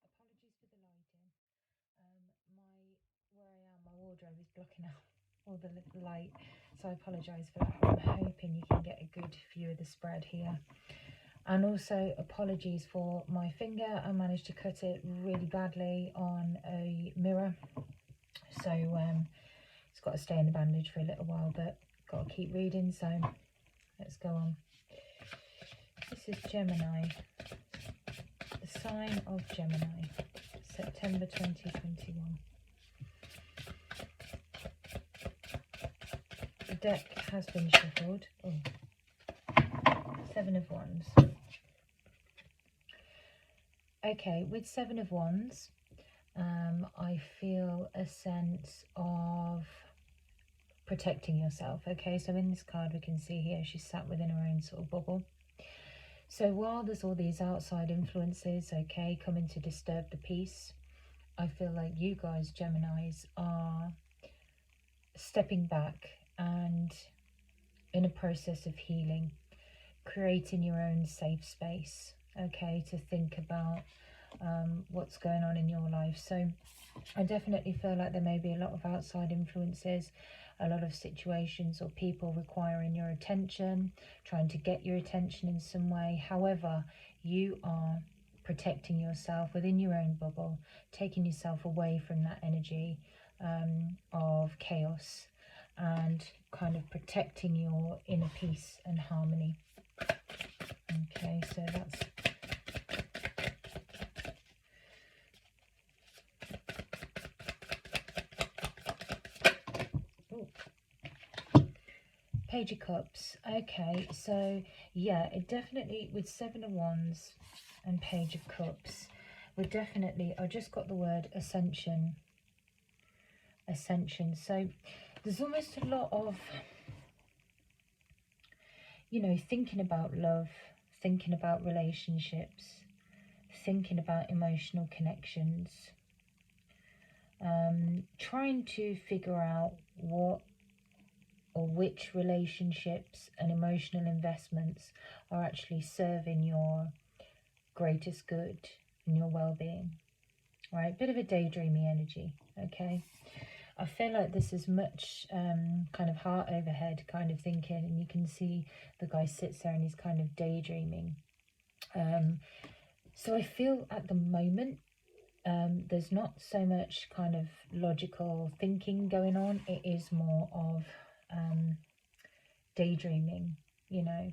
Apologies for the lighting. Where I am, my wardrobe is blocking out all the light, so I apologise for that. I'm hoping you can get a good view of the spread here. And also apologies for my finger. I managed to cut it really badly on a mirror, so it's got to stay in the bandage for a little while, but got to keep reading, so let's go on. This is Gemini, the sign of Gemini, September 2021. The deck has been shuffled. Oh. 7 of Wands. Okay, with 7 of Wands, I feel a sense of protecting yourself. Okay, so in this card we can see here she's sat within her own sort of bubble. So while there's all these outside influences, okay, coming to disturb the peace, I feel like you guys, Geminis, are stepping back and in a process of healing, creating your own safe space, okay, to think about what's going on in your life. So I definitely feel like there may be a lot of outside influences, a lot of situations or people requiring your attention, trying to get your attention in some way. However, you are protecting yourself within your own bubble, taking yourself away from that energy of chaos and kind of protecting your inner peace and harmony. Okay, so that's Page of Cups. Okay, so yeah, it definitely, with 7 of Wands and Page of Cups, we're definitely, I just got the word ascension. Ascension. So there's almost a lot of, you know, thinking about love, thinking about relationships, thinking about emotional connections, trying to figure out what or which relationships and emotional investments are actually serving your greatest good and your well-being. Right, bit of a daydreamy energy. Okay, I feel like this is much kind of heart over head kind of thinking, and you can see the guy sits there and he's kind of daydreaming. So I feel at the moment there's not so much kind of logical thinking going on. It is more of daydreaming, you know.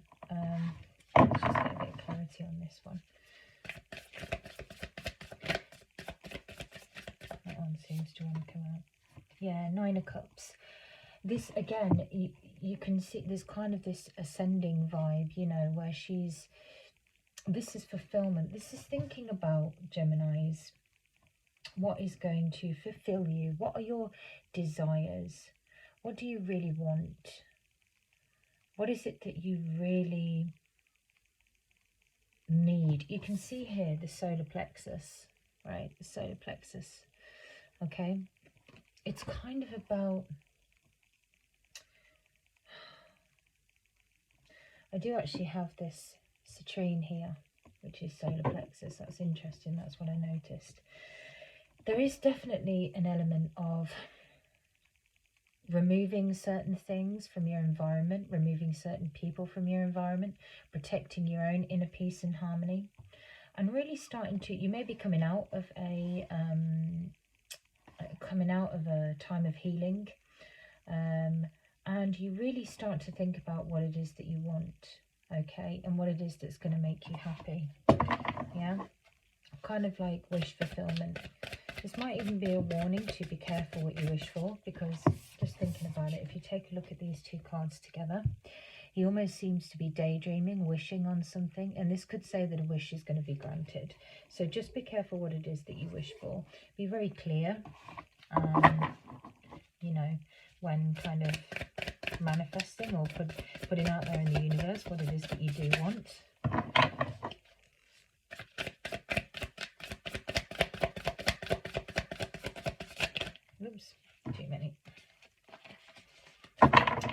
Let's just get a bit of clarity on this one. That one seems to want to come out. Yeah, 9 of Cups. This, again, you can see there's kind of this ascending vibe, you know, where she's, this is fulfillment. This is thinking about, Geminis, what is going to fulfill you? What are your desires? What do you really want? What is it that you really need? You can see here the solar plexus, right? The solar plexus, okay? It's kind of about, I do actually have this citrine here, which is solar plexus. That's interesting. That's what I noticed. There is definitely an element of removing certain things from your environment, removing certain people from your environment, protecting your own inner peace and harmony, and really starting to, you may be coming out of a time of healing, and you really start to think about what it is that you want, okay, and what it is that's going to make you happy. Yeah, kind of like wish fulfillment. This might even be a warning to be careful what you wish for, because just thinking about it, if you take a look at these 2 cards together, he almost seems to be daydreaming, wishing on something, and this could say that a wish is going to be granted. So just be careful what it is that you wish for. Be very clear, you know, when kind of manifesting or putting out there in the universe what it is that you do want. Oops, too many.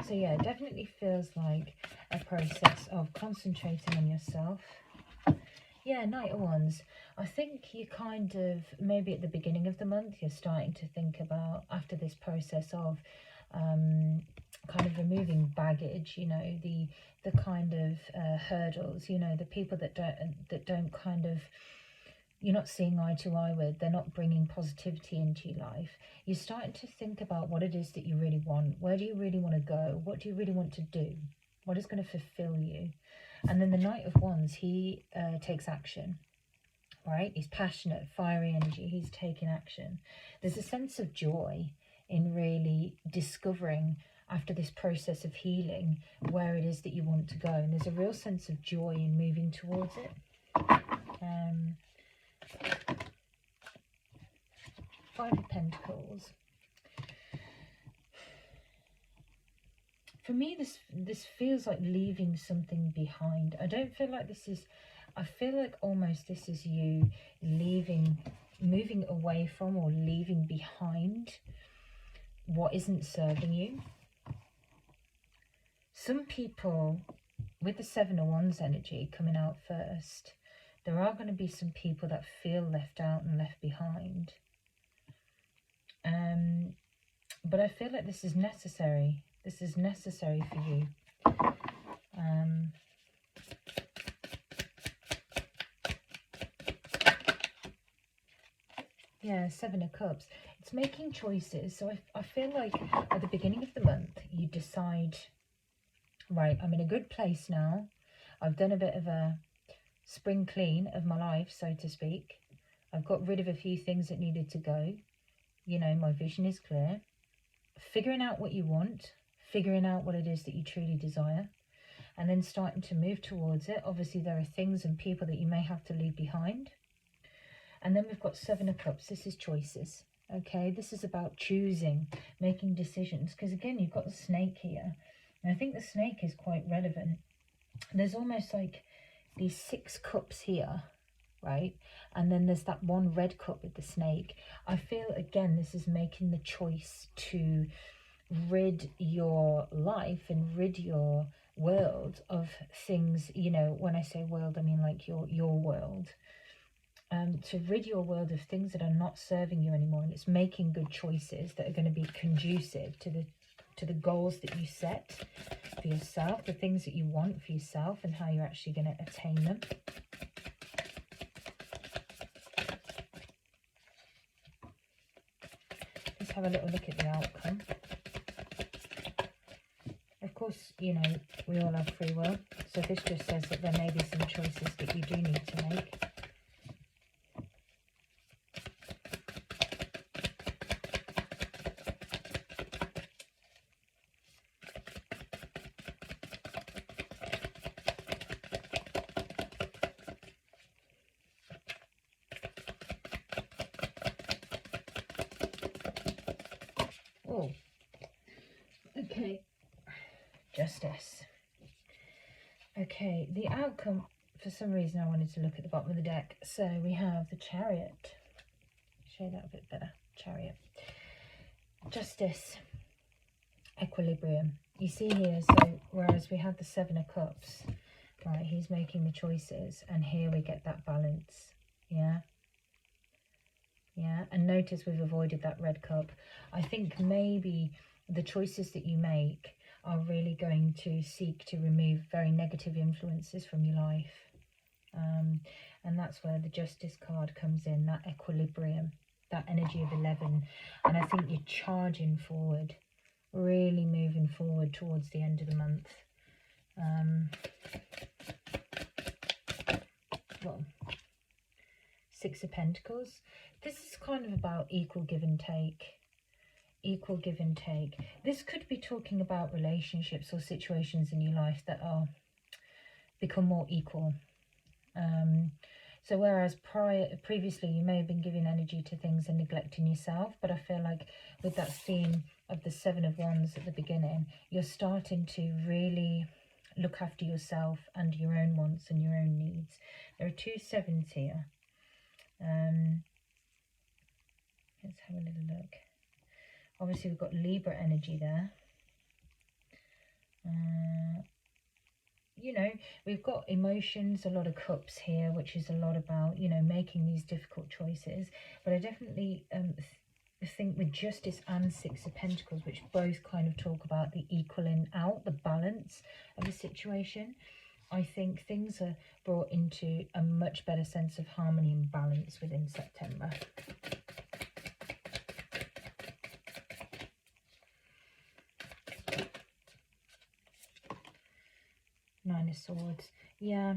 So yeah, it definitely feels like a process of concentrating on yourself, Yeah, Knight of Wands. I think you kind of, maybe at the beginning of the month, you're starting to think about, after this process of kind of removing baggage, you know, the kind of hurdles, you know, the people that don't kind of, you're not seeing eye to eye with, they're not bringing positivity into your life. You're starting to think about what it is that you really want. Where do you really want to go? What do you really want to do? What is going to fulfill you? And then the Knight of Wands, he takes action, right? He's passionate, fiery energy. He's taking action. There's a sense of joy in really discovering, after this process of healing, where it is that you want to go. And there's a real sense of joy in moving towards it. Five of Pentacles. For me, this feels like leaving something behind. I don't feel like this is, I feel like almost this is you leaving, moving away from or leaving behind what isn't serving you. Some people, with the Seven of Wands energy coming out first, there are going to be some people that feel left out and left behind. But I feel like this is necessary. This is necessary for you. Yeah, Seven of Cups. It's making choices. So I feel like at the beginning of the month, you decide, right, I'm in a good place now. I've done a bit of a spring clean of my life, so to speak. I've got rid of a few things that needed to go. You know, my vision is clear. Figuring out what you want, figuring out what it is that you truly desire, and then starting to move towards it. Obviously, there are things and people that you may have to leave behind. And then we've got Seven of Cups. This is choices. Okay, this is about choosing, making decisions. Because again, you've got the snake here. And I think the snake is quite relevant. There's almost like these 6 cups here, right? And then there's that one red cup with the snake. I feel, again, this is making the choice to rid your life and rid your world of things, you know, when I say world, I mean like your world. To rid your world of things that are not serving you anymore, and it's making good choices that are going to be conducive to the goals that you set for yourself, the things that you want for yourself, and how you're actually going to attain them. Let's have a little look at the outcome. Of course, you know, we all have free will, so this just says that there may be some choices that you do need to make. Oh, okay. Justice. Okay, the outcome, for some reason I wanted to look at the bottom of the deck. So we have the Chariot. Show that a bit better. Chariot. Justice. Equilibrium. You see here, so whereas we have the Seven of Cups, right, he's making the choices, and here we get that balance. Yeah. Yeah, and notice we've avoided that red cup. I think maybe the choices that you make are really going to seek to remove very negative influences from your life. And that's where the Justice card comes in, that equilibrium, that energy of 11. And I think you're charging forward, really moving forward towards the end of the month. Well, Six of Pentacles. This is kind of about equal give and take. Equal give and take. This could be talking about relationships or situations in your life that are become more equal. So whereas previously you may have been giving energy to things and neglecting yourself, but I feel like with that theme of the Seven of Wands at the beginning, you're starting to really look after yourself and your own wants and your own needs. There are 2 sevens here. Let's have a little look. Obviously, we've got Libra energy there. you know, we've got emotions, a lot of cups here, which is a lot about, you know, making these difficult choices. But I definitely think with Justice and Six of Pentacles, which both kind of talk about the equaling out, the balance of the situation, I think things are brought into a much better sense of harmony and balance within September. Nine of Swords. Yeah.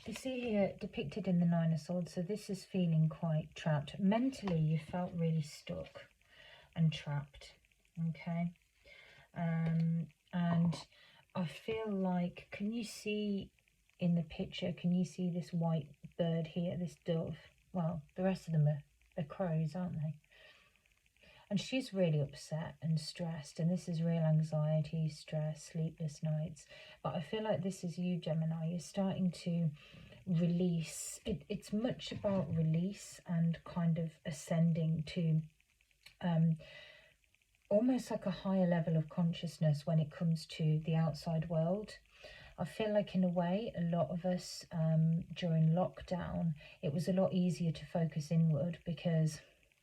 You see here, depicted in the Nine of Swords, so this is feeling quite trapped. Mentally, you felt really stuck and trapped, okay? And I feel like, can you see in the picture, can you see this white bird here, this dove? Well, the rest of them are crows, aren't they? And she's really upset and stressed, and this is real anxiety, stress, sleepless nights. But I feel like this is you, Gemini. You're starting to release. It's much about release and kind of ascending to almost like a higher level of consciousness when it comes to the outside world. I feel like in a way, a lot of us during lockdown, it was a lot easier to focus inward because,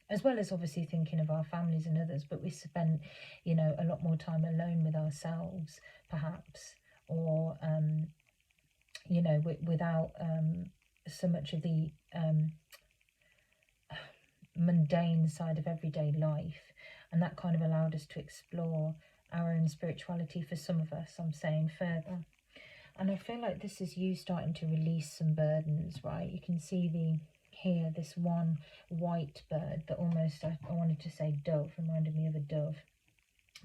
as well as obviously thinking of our families and others, but we spent, you know, a lot more time alone with ourselves, perhaps, or, you know, without so much of the mundane side of everyday life. And that kind of allowed us to explore our own spirituality for some of us, I'm saying, further. And I feel like this is you starting to release some burdens, right? You can see here, this one white bird that almost, I wanted to say dove, reminded me of a dove.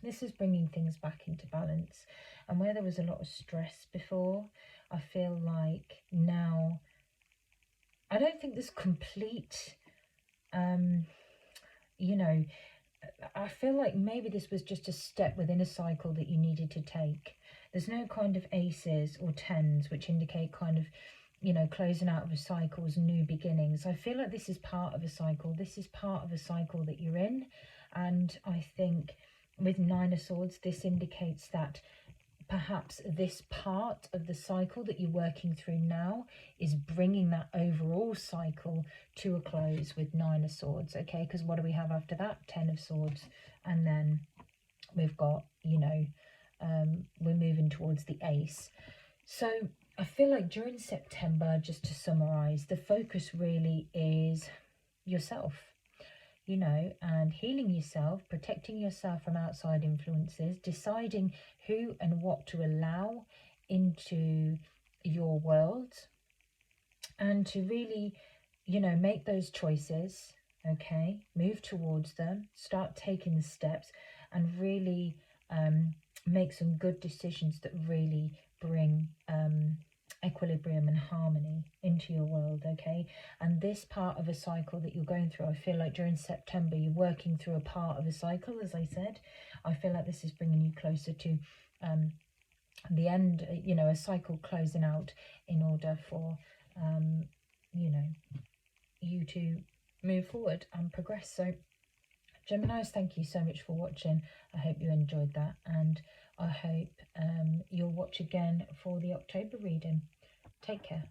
This is bringing things back into balance. And where there was a lot of stress before, I feel like now, I don't think there's complete, you know, I feel like maybe this was just a step within a cycle that you needed to take. There's no kind of aces or tens which indicate kind of, you know, closing out of a cycle's new beginnings. I feel like this is part of a cycle. This is part of a cycle that you're in. And I think with Nine of Swords, this indicates that perhaps this part of the cycle that you're working through now is bringing that overall cycle to a close with Nine of Swords, okay? Because what do we have after that? 10 of Swords. And then we've got, you know, we're moving towards the Ace. So I feel like during September, just to summarize, the focus really is yourself, you know, and healing yourself, protecting yourself from outside influences, deciding who and what to allow into your world, and to really, you know, make those choices, okay, move towards them, start taking the steps, and really make some good decisions that really bring equilibrium and harmony into your world, okay? And this part of a cycle that you're going through, I feel like during September you're working through a part of a cycle, as I said. I feel like this is bringing you closer to the end, you know, a cycle closing out in order for you know, you to move forward and progress. So Geminis, thank you so much for watching. I hope you enjoyed that, and I hope you'll watch again for the October reading. Take care.